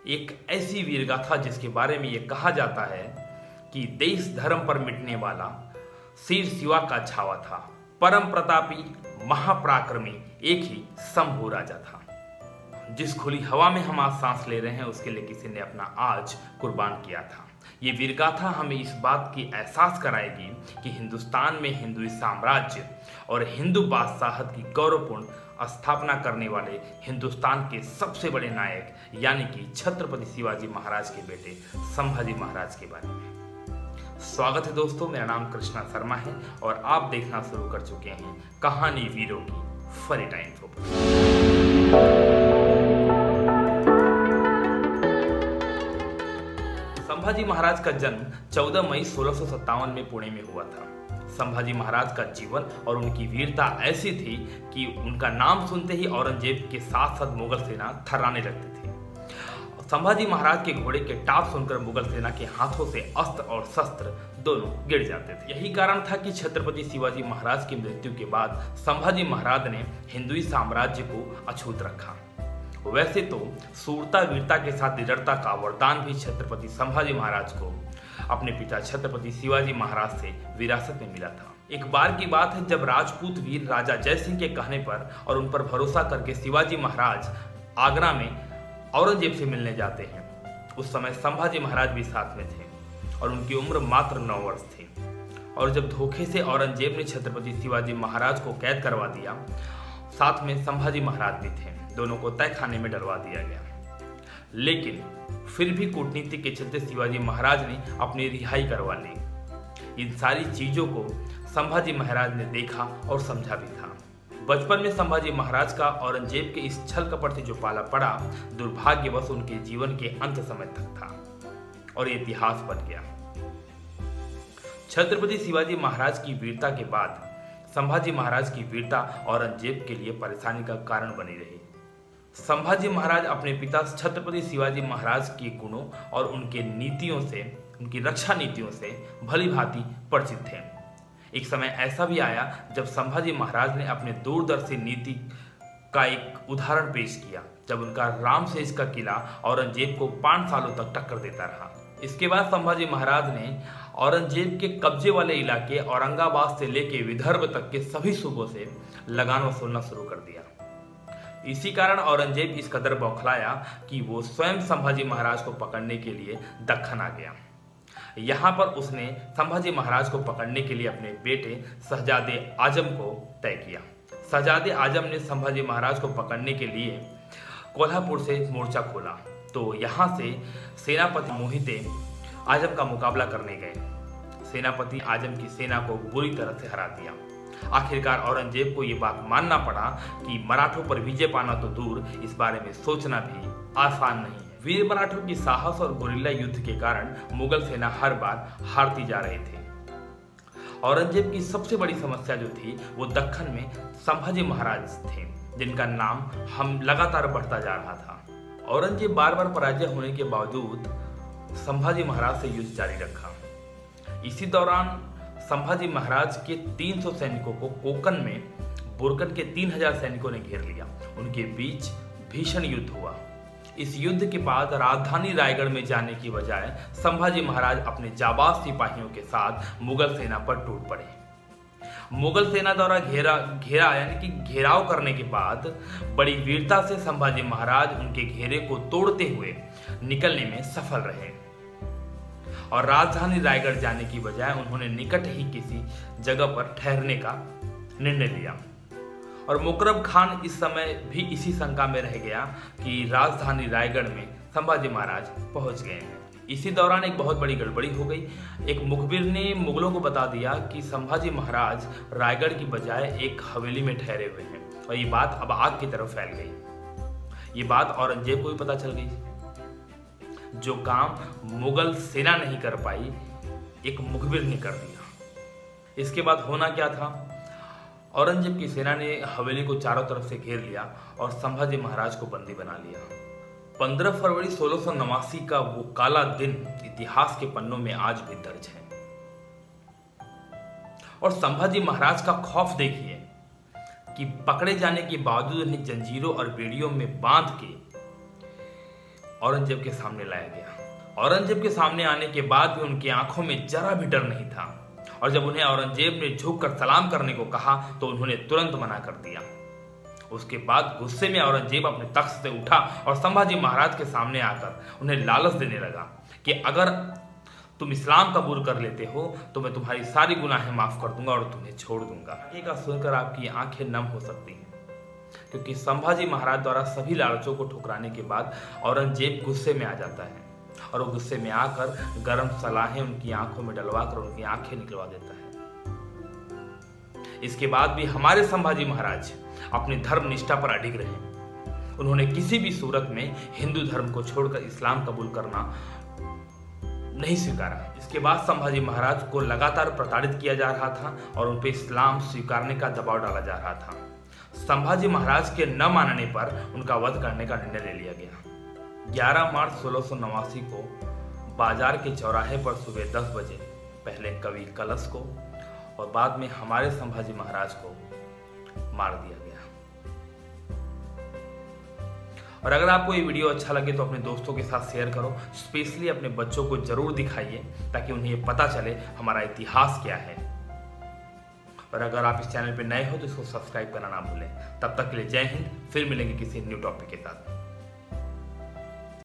एक ऐसी वीरगाथा जिसके बारे में ये कहा जाता है कि देश धर्म पर मिटने वाला शीर शिवा का छावा था, परम प्रतापी महापराक्रमी एक ही शंभू राजा था। जिस खुली हवा में हम आज सांस ले रहे हैं उसके लिए किसी ने अपना आज कुर्बान किया था। ये वीरगाथा हमें इस बात की एहसास कराएगी कि हिंदुस्तान में हिंदू साम्राज्य और हिंदू बादशाहत की गौरवपूर्ण स्थापना करने वाले हिंदुस्तान के सबसे बड़े नायक यानी कि छत्रपति शिवाजी महाराज के बेटे संभाजी महाराज के बारे में। स्वागत है दोस्तों, मेरा नाम कृष्णा शर्मा है और आप देखना शुरू कर चुके हैं कहानी वीरों की फरीटा इन्फो पर। संभाजी महाराज का जन्म 14 मई 1657 में पुणे में हुआ था। संभाजी महाराज का जीवन और उनकी वीरता ऐसी थी कि उनका नाम सुनते ही औरंगजेब के साथ साथ मुगल सेना थर्राने लगती थी। संभाजी महाराज के घोड़े के टाप सुनकर मुगल सेना के हाथों से अस्त्र और शस्त्र दोनों गिर जाते थे। यही कारण था कि छत्रपति शिवाजी महाराज की मृत्यु के बाद संभाजी महाराज ने हिंदुई साम्राज्य को अछूत रखा। वैसे तो सूरता वीरता के साथ दृढ़ता का वरदान भी छत्रपति संभाजी महाराज को अपने पिता छत्रपति शिवाजी महाराज से विरासत में मिला था। एक बार की बात है जब राजपूत वीर राजा जय सिंह के कहने पर और उन पर भरोसा करके शिवाजी महाराज आगरा में औरंगजेब से मिलने जाते हैं। उस समय संभाजी महाराज भी साथ में थे और उनकी उम्र मात्र 9 वर्ष थी। और जब धोखे से औरंगजेब ने छत्रपति शिवाजी महाराज को कैद करवा दिया, साथ में संभाजी महाराज भी थे, दोनों को तय खाने में डलवा दिया गया। लेकिन फिर भी कूटनीति के चलते शिवाजी महाराज ने अपनी रिहाई करवा ली। इन सारी चीजों को संभाजी महाराज ने देखा और समझा भी था। बचपन में संभाजी महाराज का औरंगजेब के इस छल कपट से जो पाला पड़ा, दुर्भाग्यवश उनके जीवन के अंत समय तक था और इतिहास बन गया। छत्रपति शिवाजी महाराज की वीरता के बाद संभाजी महाराज की वीरता औरंगजेब के लिए परेशानी का कारण बनी रही। संभाजी महाराज अपने पिता छत्रपति शिवाजी महाराज के गुणों और उनके नीतियों से, उनकी रक्षा नीतियों से भली भांति परिचित थे। एक समय ऐसा भी आया जब संभाजी महाराज ने अपने दूरदर्शी नीति का एक उदाहरण पेश किया, जब उनका रामशेष का किला औरंगजेब को 5 सालों तक टक्कर देता रहा। इसके बाद संभाजी महाराज ने औरंगजेब के कब्जे वाले इलाके औरंगाबाद से लेकर विदर्भ तक के सभी सूबों से लगान वसूलना शुरू कर दिया। इसी कारण औरंगजेब इस कदर बौखलाया कि वो स्वयं संभाजी महाराज को पकड़ने के लिए दक्खन आ गया। यहाँ पर उसने संभाजी महाराज को पकड़ने के लिए अपने बेटे शहजादे आजम को तय किया। शहजादे आजम ने संभाजी महाराज को पकड़ने के लिए कोल्हापुर से मोर्चा खोला, तो यहाँ से सेनापति मोहिते आजम का मुकाबला करने गए। सेनापति आजम की सेना को बुरी तरह से हरा दिया। आखिरकार औरंगजेब को ये बात मानना पड़ा कि मराठों पर विजय पाना तो दूर, इस बारे में सोचना भी आसान नहीं है। वीर मराठों की साहस और गुरिल्ला युद्ध के कारण मुगल सेना हर बार हारती जा रही थी। औरंगजेब की सबसे बड़ी समस्या जो थी वो दक्खन में संभाजी महाराज थे, जिनका नाम हम लगातार बढ़ता जा रहा था। औरंगजेब बार बार पराजय होने के बावजूद संभाजी महाराज से युद्ध जारी रखा। इसी दौरान संभाजी महाराज के 300 सैनिकों को कोंकण में बुरकन के 3000 सैनिकों ने घेर लिया। उनके बीच भीषण युद्ध हुआ। इस युद्ध के बाद राजधानी रायगढ़ में जाने की बजाय संभाजी महाराज अपने जाबाज सिपाहियों के साथ मुगल सेना पर टूट पड़े। मुगल सेना द्वारा घेरा यानी कि घेराव करने के बाद बड़ी वीरता से संभाजी महाराज उनके घेरे को तोड़ते हुए निकलने में सफल रहे और राजधानी रायगढ़ जाने की बजाय उन्होंने निकट ही किसी जगह पर ठहरने का निर्णय लिया। और मुकरब खान इस समय भी इसी शंका में रह गया कि राजधानी रायगढ़ में संभाजी महाराज पहुंच गए हैं। इसी दौरान एक बहुत बड़ी गड़बड़ी हो गई। एक मुखबिर ने मुगलों को बता दिया कि संभाजी महाराज रायगढ़ की बजाय एक हवेली में ठहरे हुए हैं और ये बात अब आग की तरफ फैल गई। ये बात औरंगजेब को भी पता चल गई। जो काम मुगल सेना नहीं कर पाई, एक मुखबिर ने कर दिया। इसके बाद होना क्या था, औरंगजेब की सेना ने हवेली को चारों तरफ से घेर लिया और संभाजी महाराज को बंदी बना लिया। 15 फरवरी 1689 का वो काला दिन इतिहास के पन्नों में आज भी दर्ज है। और संभाजी महाराज का खौफ देखिए कि पकड़े जाने के बावजूद उन्हें जंजीरों और बेड़ियों में बांध के औरंगजेब के सामने लाया गया। औरंगजेब के सामने आने के बाद भी उनकी आंखों में जरा भी डर नहीं था और जब उन्हें औरंगजेब ने झुककर सलाम करने को कहा तो उन्होंने तुरंत मना कर दिया। उसके बाद गुस्से में औरंगजेब अपने तख्त से उठा और संभाजी महाराज के सामने आकर उन्हें लालच देने लगा कि अगर तुम इस्लाम कबूल कर लेते हो तो मैं तुम्हारी सारी गुनाहें माफ कर दूंगा और तुम्हें छोड़ दूंगा। आगे का सुनकर आपकी आंखें नम हो सकती हैं, क्योंकि संभाजी महाराज द्वारा सभी लालचों को ठुकराने के बाद औरंगजेब गुस्से में आ जाता है और वो गुस्से में आकर गर्म सलाहें उनकी आंखों में डलवाकर उनकी आंखें निकलवा देता है। इसके बाद भी हमारे संभाजी महाराज अपनी धर्म निष्ठा पर अडिग रहे। उन्होंने किसी भी सूरत में हिंदू धर्म को छोड़कर इस्लाम कबूल करना नहीं स्वीकारा। इसके बाद संभाजी महाराज को लगातार प्रताड़ित किया जा रहा था और उन पर इस्लाम स्वीकारने का दबाव डाला जा रहा था। संभाजी महाराज के न मानने पर उनका वध करने का निर्णय ले लिया गया। 11 मार्च 1689 को बाजार के चौराहे पर सुबह 10 बजे पहले कवि कलश को और बाद में हमारे संभाजी महाराज को मार दिया गया। और अगर आपको ये वीडियो अच्छा लगे तो अपने दोस्तों के साथ शेयर करो, स्पेशली अपने बच्चों को जरूर दिखाइए ताकि उन्हें ये पता चले हमारा इतिहास क्या है। और अगर आप इस चैनल पे नए हो तो इसको सब्सक्राइब करना ना भूलें। तब तक के लिए जय हिंद, फिर मिलेंगे किसी न्यू टॉपिक के साथ।